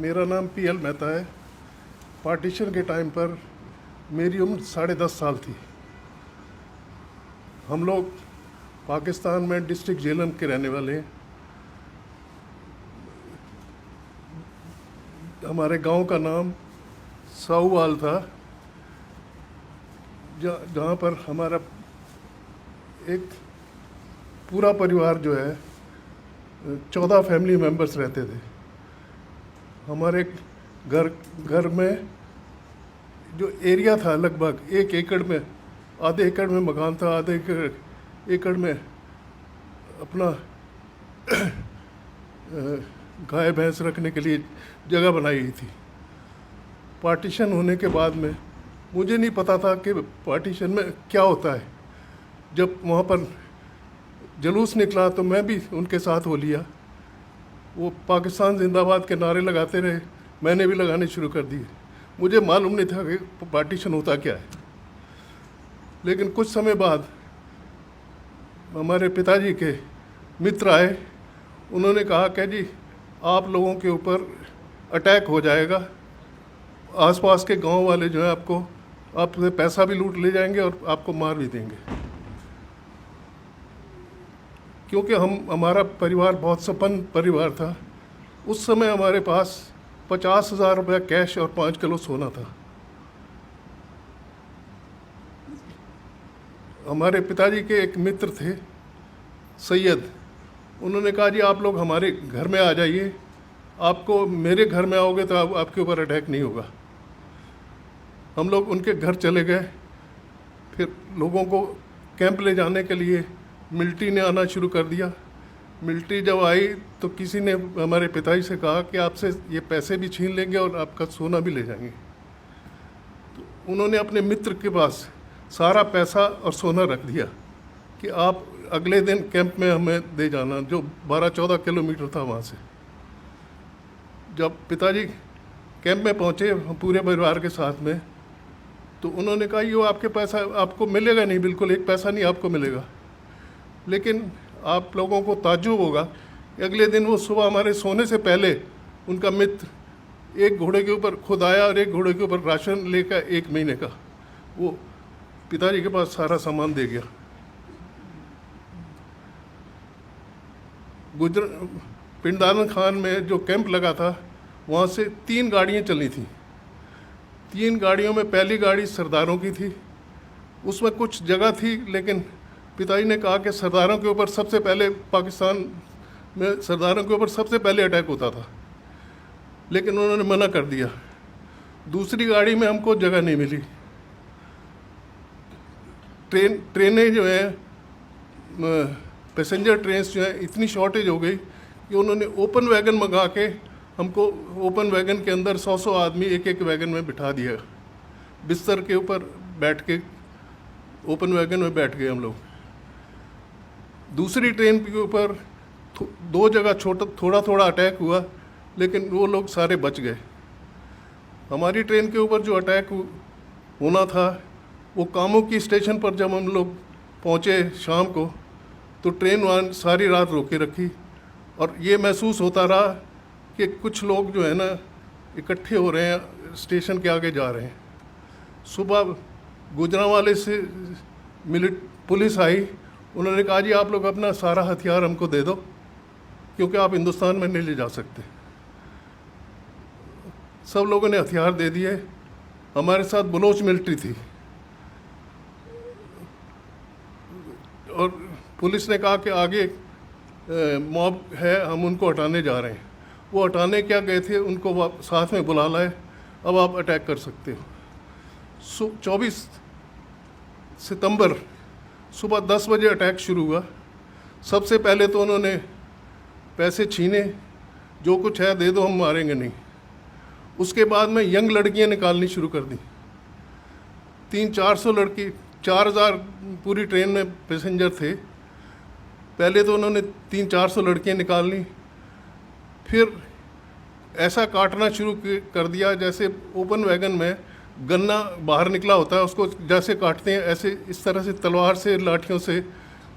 मेरा नाम पीएल मेहता है। पार्टीशन के टाइम पर मेरी उम्र 10.5 साल थी। हम लोग पाकिस्तान में डिस्ट्रिक्ट झेलम के रहने वाले हैं। हमारे गांव का नाम साहूवाल था, जहाँ पर हमारा एक पूरा परिवार जो है 14 फैमिली मेंबर्स रहते थे। हमारे घर में जो एरिया था लगभग 1 एकड़ में, आधे एकड़ में मकान था, आधे एकड़ में अपना गाय भैंस रखने के लिए जगह बनाई गई थी। पार्टीशन होने के बाद में मुझे नहीं पता था कि पार्टीशन में क्या होता है। जब वहाँ पर जुलूस निकला तो मैं भी उनके साथ हो लिया। वो पाकिस्तान जिंदाबाद के नारे लगाते रहे, मैंने भी लगाने शुरू कर दिए। मुझे मालूम नहीं था कि पार्टीशन होता क्या है। लेकिन कुछ समय बाद हमारे पिताजी के मित्र आए। उन्होंने कहा कि जी आप लोगों के ऊपर अटैक हो जाएगा, आसपास के गांव वाले जो है आपसे पैसा भी लूट ले जाएंगे और आपको मार भी देंगे। क्योंकि हमारा परिवार बहुत संपन्न परिवार था। उस समय हमारे पास 50,000 रुपये कैश और 5 किलो सोना था। हमारे पिताजी के एक मित्र थे सैयद। उन्होंने कहा जी आप लोग हमारे घर में आ जाइए, आपको मेरे घर में आओगे तो आपके ऊपर अटैक नहीं होगा। हम लोग उनके घर चले गए। फिर लोगों को कैंप ले जाने के लिए मिलिट्री ने आना शुरू कर दिया। मिलिट्री जब आई तो किसी ने हमारे पिताजी से कहा कि आपसे ये पैसे भी छीन लेंगे और आपका सोना भी ले जाएंगे। तो उन्होंने अपने मित्र के पास सारा पैसा और सोना रख दिया कि आप अगले दिन कैंप में हमें दे जाना, जो 12-14 किलोमीटर था वहाँ से। जब पिताजी कैंप में पहुँचे पूरे परिवार के साथ में, तो उन्होंने कहा ये आपके पैसा आपको मिलेगा नहीं, बिल्कुल एक पैसा नहीं आपको मिलेगा। लेकिन आप लोगों को ताज्जुब होगा कि अगले दिन वो सुबह हमारे सोने से पहले उनका मित्र एक घोड़े के ऊपर खुद आया और एक घोड़े के ऊपर राशन लेकर 1 महीने का वो पिताजी के पास सारा सामान दे गया। पिंडारन खान में जो कैंप लगा था वहाँ से 3 गाड़ियाँ चली थी। 3 गाड़ियों में पहली गाड़ी सरदारों की थी। उसमें कुछ जगह थी, लेकिन पिताजी ने कहा कि सरदारों के ऊपर सबसे पहले, पाकिस्तान में सरदारों के ऊपर सबसे पहले अटैक होता था, लेकिन उन्होंने मना कर दिया। दूसरी गाड़ी में हमको जगह नहीं मिली। ट्रेनें जो है, पैसेंजर ट्रेन जो है, इतनी शॉर्टेज हो गई कि उन्होंने ओपन वैगन मंगा के हमको ओपन वैगन के अंदर 100 आदमी एक वैगन में बिठा दिया। बिस्तर के ऊपर बैठ के ओपन वैगन में बैठ गए हम लोग। दूसरी ट्रेन के ऊपर 2 जगह थोड़ा थोड़ा अटैक हुआ, लेकिन वो लोग सारे बच गए। हमारी ट्रेन के ऊपर जो अटैक होना था, वो कामों की स्टेशन पर जब हम लोग पहुँचे शाम को, तो ट्रेन वहाँ सारी रात रोके रखी। और ये महसूस होता रहा कि कुछ लोग जो है ना इकट्ठे हो रहे हैं, स्टेशन के आगे जा रहे हैं। सुबह गुजरांवाले से पुलिस आई। उन्होंने कहा जी आप लोग अपना सारा हथियार हमको दे दो, क्योंकि आप हिंदुस्तान में नहीं ले जा सकते। सब लोगों ने हथियार दे दिए। हमारे साथ बलोच मिलिट्री थी और पुलिस ने कहा कि आगे मॉब है, हम उनको हटाने जा रहे हैं। वो हटाने क्या गए थे, उनको साथ में बुला लाए, अब आप अटैक कर सकते हो। 24 सितंबर सुबह 10 बजे अटैक शुरू हुआ। सबसे पहले तो उन्होंने पैसे छीने, जो कुछ है दे दो, हम मारेंगे नहीं। उसके बाद में यंग लड़कियां निकालनी शुरू कर दी। 300-400 लड़की, 4000 पूरी ट्रेन में पैसेंजर थे। पहले तो उन्होंने 300-400 लड़कियां निकाल ली। फिर ऐसा काटना शुरू कर दिया जैसे ओपन वैगन में गन्ना बाहर निकला होता है, उसको जैसे काटते हैं ऐसे इस तरह से तलवार से, लाठियों से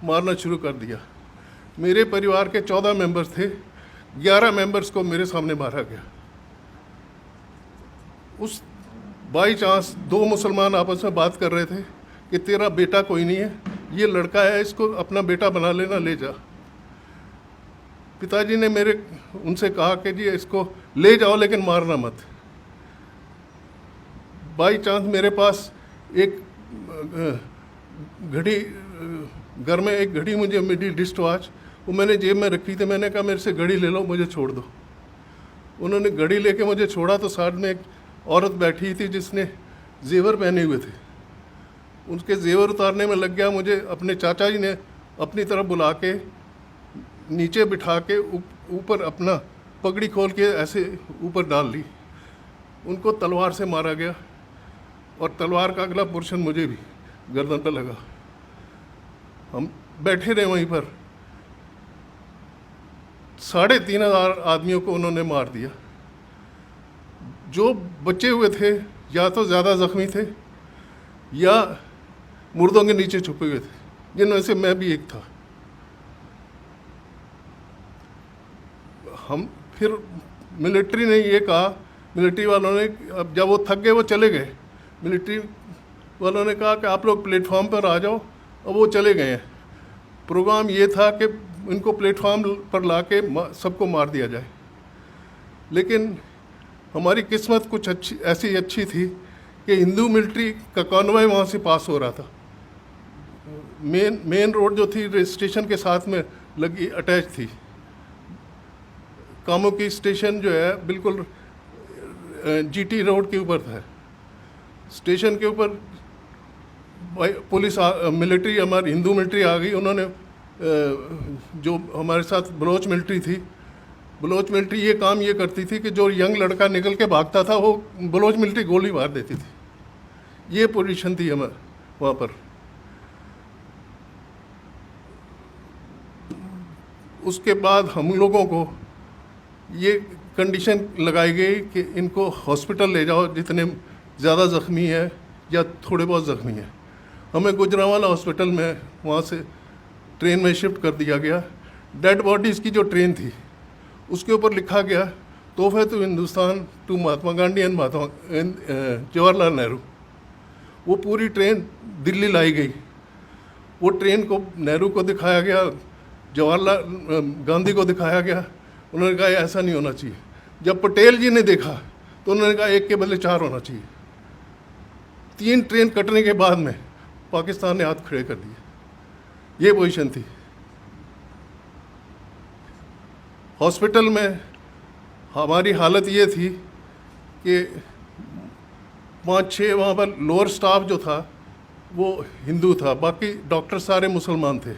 मारना शुरू कर दिया। मेरे परिवार के 14 मेंबर्स थे, 11 मेंबर्स को मेरे सामने मारा गया। उस बाई चांस दो मुसलमान आपस में बात कर रहे थे कि तेरा बेटा कोई नहीं है, ये लड़का है, इसको अपना बेटा बना लेना, ले जा। पिताजी ने मेरे उनसे कहा कि जी इसको ले जाओ लेकिन मारना मत। बाई चांस मेरे पास एक घड़ी, घर में एक घड़ी मुझे मिली, डिस्ट वॉच, वो मैंने जेब में रखी थी। मैंने कहा मेरे से घड़ी ले लो, मुझे छोड़ दो। उन्होंने घड़ी लेके मुझे छोड़ा तो साथ में एक औरत बैठी थी जिसने जेवर पहने हुए थे। उनके जेवर उतारने में लग गया। मुझे अपने चाचा जी ने अपनी तरफ बुला के नीचे बिठा के ऊपर अपना पगड़ी खोल के ऐसे ऊपर डाल ली। उनको तलवार से मारा गया और तलवार का अगला पोर्शन मुझे भी गर्दन पर लगा। हम बैठे रहे वहीं पर। 3,500 आदमियों को उन्होंने मार दिया। जो बचे हुए थे या तो ज़्यादा ज़ख्मी थे या मुर्दों के नीचे छुपे हुए थे, जिनमें से मैं भी एक था। हम फिर मिलिट्री ने ये कहा, मिलिट्री वालों ने, अब जब वो थक गए वो चले गए, मिलिट्री वालों ने कहा कि आप लोग प्लेटफॉर्म पर आ जाओ। अब वो चले गए हैं। प्रोग्राम ये था कि इनको प्लेटफॉर्म पर ला के सबको मार दिया जाए। लेकिन हमारी किस्मत कुछ ऐसी अच्छी थी कि हिंदू मिलिट्री का कॉन्वॉय वहाँ से पास हो रहा था। मेन रोड जो थी स्टेशन के साथ में लगी, अटैच थी। कामुकी स्टेशन जो है बिल्कुल जीटी रोड के ऊपर था। स्टेशन के ऊपर पुलिस मिलिट्री, हमारी हिंदू मिलिट्री आ गई। उन्होंने जो हमारे साथ बलोच मिलिट्री थी, बलोच मिलिट्री ये काम ये करती थी कि जो यंग लड़का निकल के भागता था वो बलोच मिलिट्री गोली मार देती थी। ये पोजीशन थी हमारे वहाँ पर। उसके बाद हम लोगों को ये कंडीशन लगाई गई कि इनको हॉस्पिटल ले जाओ जितने ज़्यादा ज़ख्मी है या थोड़े बहुत ज़ख्मी हैं। हमें गुजरांवाला हॉस्पिटल में वहाँ से ट्रेन में शिफ्ट कर दिया गया। डेड बॉडीज़ की जो ट्रेन थी उसके ऊपर लिखा गया तोहफे to Hindustan to Mahatma Gandhi and Jawaharlal Nehru. वो पूरी ट्रेन दिल्ली लाई गई। वो ट्रेन को नेहरू को दिखाया गया, जवाहरलाल गांधी को दिखाया गया। उन्होंने कहा ऐसा नहीं होना चाहिए। जब पटेल जी ने देखा तो उन्होंने कहा एक के बदले 4 होना चाहिए। 3 ट्रेन कटने के बाद में पाकिस्तान ने हाथ खड़े कर दिए। ये पोजीशन थी। हॉस्पिटल में हमारी हालत ये थी कि 5-6 वहाँ पर लोअर स्टाफ जो था वो हिंदू था, बाकी डॉक्टर सारे मुसलमान थे।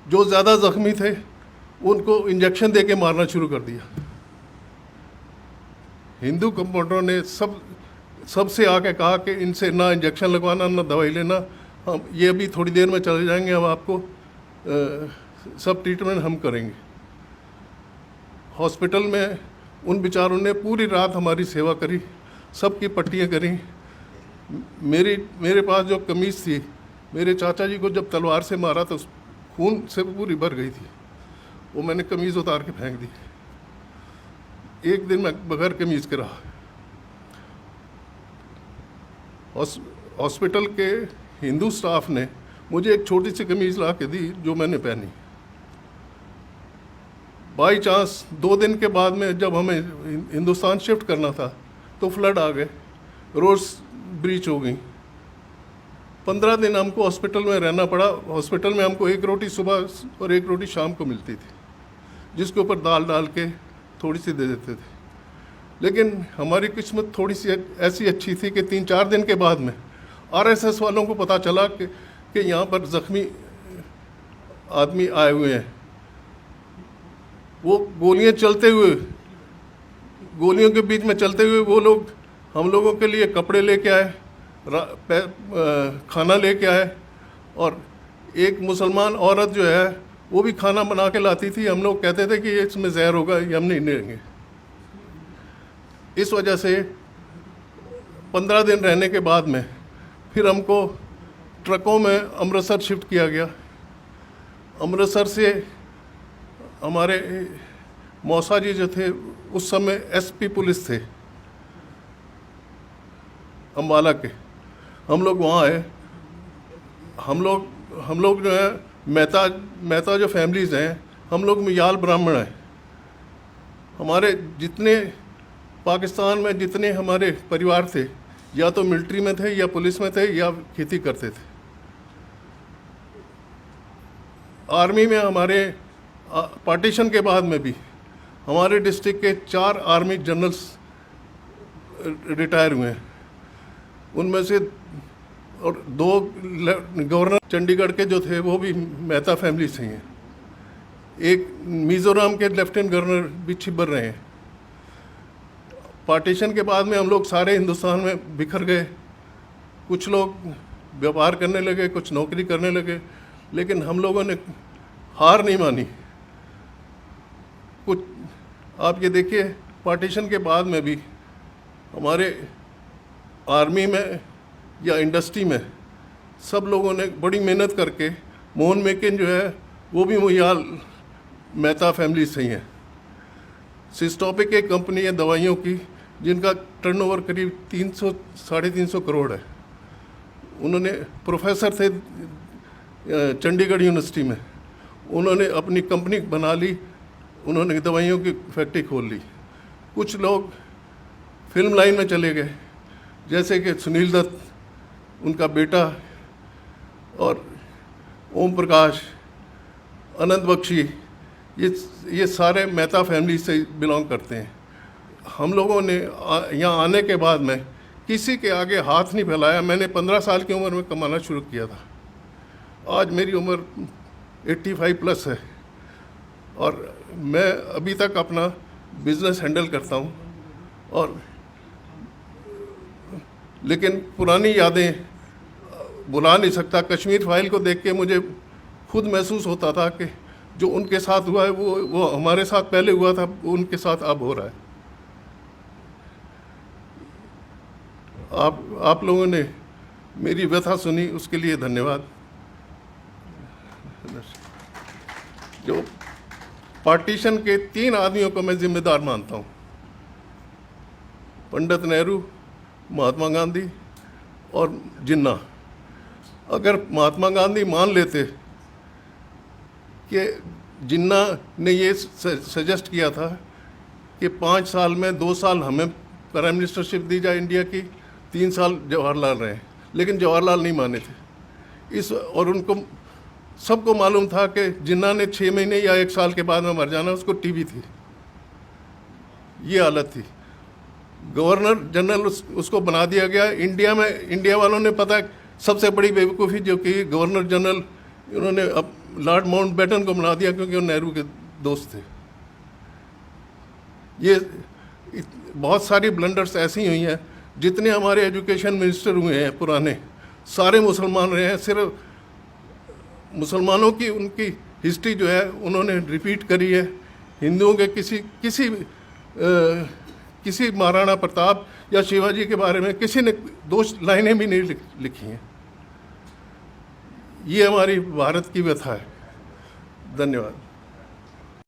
जो ज़्यादा ज़ख्मी थे उनको इंजेक्शन दे के मारना शुरू कर दिया। हिंदू कंपाउंडरों ने सबसे आके कहा कि इनसे ना इंजेक्शन लगवाना ना दवाई लेना, हम ये अभी थोड़ी देर में चले जाएंगे, हम आपको सब ट्रीटमेंट हम करेंगे। हॉस्पिटल में उन बेचारों ने पूरी रात हमारी सेवा करी, सबकी पट्टियाँ करी। मेरे पास जो कमीज़ थी, मेरे चाचा जी को जब तलवार से मारा तो खून से पूरी भर गई थी। वो मैंने कमीज़ उतार के फेंक दी। एक दिन मैं बगैर कमीज़ के रहा। हॉस्पिटल के हिंदू स्टाफ ने मुझे एक छोटी सी कमीज़ ला के दी जो मैंने पहनी। बाई चांस 2 दिन के बाद में जब हमें हिंदुस्तान शिफ्ट करना था तो फ्लड आ गए, रोड्स ब्रीच हो गई। 15 दिन हमको हॉस्पिटल में रहना पड़ा। हॉस्पिटल में हमको 1 रोटी सुबह और 1 रोटी शाम को मिलती थी, जिसके ऊपर दाल डाल के थोड़ी सी दे देते थे। लेकिन हमारी किस्मत थोड़ी सी ऐसी अच्छी थी कि 3-4 दिन के बाद में आरएसएस वालों को पता चला कि यहाँ पर ज़ख्मी आदमी आए हुए हैं। वो गोलियाँ चलते हुए, गोलियों के बीच में चलते हुए वो लोग हम लोगों के लिए कपड़े लेके आए, खाना लेके आए। और एक मुसलमान औरत जो है वो भी खाना बना के लाती थी। हम लोग कहते थे कि इसमें जहर होगा, ये हम नहीं लेंगे। इस वजह से 15 दिन रहने के बाद में फिर हमको ट्रकों में अमृतसर शिफ्ट किया गया। अमृतसर से हमारे मौसा जी जो थे उस समय एसपी पुलिस थे, अम्बाला के, हम लोग वहाँ आए। हम लोग जो है मेहता जो फैमिलीज़ हैं, हम लोग मियाल ब्राह्मण हैं। हमारे जितने पाकिस्तान में जितने हमारे परिवार थे, या तो मिलिट्री में थे या पुलिस में थे या खेती करते थे। आर्मी में हमारे पार्टीशन के बाद में भी हमारे डिस्ट्रिक्ट के 4 आर्मी जनरल्स रिटायर हुए हैं। उनमें से और 2 गवर्नर चंडीगढ़ के जो थे वो भी मेहता फैमिली से हैं। एक मिज़ोरम के लेफ्टिनेंट गवर्नर भी छिबर रहे हैं। पार्टीशन के बाद में हम लोग सारे हिंदुस्तान में बिखर गए। कुछ लोग व्यापार करने लगे, कुछ नौकरी करने लगे, लेकिन हम लोगों ने हार नहीं मानी। कुछ आप ये देखिए, पार्टीशन के बाद में भी हमारे आर्मी में या इंडस्ट्री में सब लोगों ने बड़ी मेहनत करके, मोहन मेकिन जो है वो भी मुयाल मेहता फैमिली से ही है। सिस्टोपिक एक कंपनी है दवाइयों की, जिनका टर्नओवर करीब 300-350 करोड़ है। उन्होंने प्रोफेसर थे चंडीगढ़ यूनिवर्सिटी में, उन्होंने अपनी कंपनी बना ली, उन्होंने दवाइयों की फैक्ट्री खोल ली। कुछ लोग फिल्म लाइन में चले गए, जैसे कि सुनील दत्त, उनका बेटा, और ओम प्रकाश, अनंत बख्शी, ये सारे मेहता फैमिली से बिलोंग करते हैं। हम लोगों ने यहाँ आने के बाद में किसी के आगे हाथ नहीं फैलाया। मैंने 15 साल की उम्र में कमाना शुरू किया था। आज मेरी उम्र 85 प्लस है और मैं अभी तक अपना बिजनेस हैंडल करता हूँ। और लेकिन पुरानी यादें भुला नहीं सकता। कश्मीर फाइल को देख के मुझे खुद महसूस होता था कि जो उनके साथ हुआ है वो हमारे साथ पहले हुआ था, उनके साथ अब हो रहा है। आप लोगों ने मेरी व्यथा सुनी, उसके लिए धन्यवाद। जो पार्टीशन के 3 आदमियों को मैं जिम्मेदार मानता हूँ, पंडित नेहरू, महात्मा गांधी और जिन्ना। अगर महात्मा गांधी मान लेते कि जिन्ना ने ये सजेस्ट किया था कि 5 साल में 2 साल हमें प्राइम मिनिस्टरशिप दी जाए इंडिया की, 3 साल जवाहरलाल रहे, लेकिन जवाहरलाल नहीं माने थे। और उनको सबको मालूम था कि जिन्ना ने 6 महीने या 1 साल के बाद में मर जाना, उसको टीबी थी, ये हालत थी। गवर्नर जनरल उसको बना दिया गया। इंडिया वालों ने पता सबसे बड़ी बेवकूफ़ी जो कि गवर्नर जनरल उन्होंने अब लॉर्ड माउंटबेटन को बना दिया, क्योंकि वो नेहरू के दोस्त थे। ये बहुत सारी ब्लंडर्स ऐसी हुई हैं। जितने हमारे एजुकेशन मिनिस्टर हुए हैं पुराने, सारे मुसलमान रहे हैं। सिर्फ मुसलमानों की उनकी हिस्ट्री जो है उन्होंने रिपीट करी है। हिंदुओं के किसी महाराणा प्रताप या शिवाजी के बारे में किसी ने 2 लाइनें भी नहीं लिखी हैं। ये हमारी भारत की व्यथा है। धन्यवाद।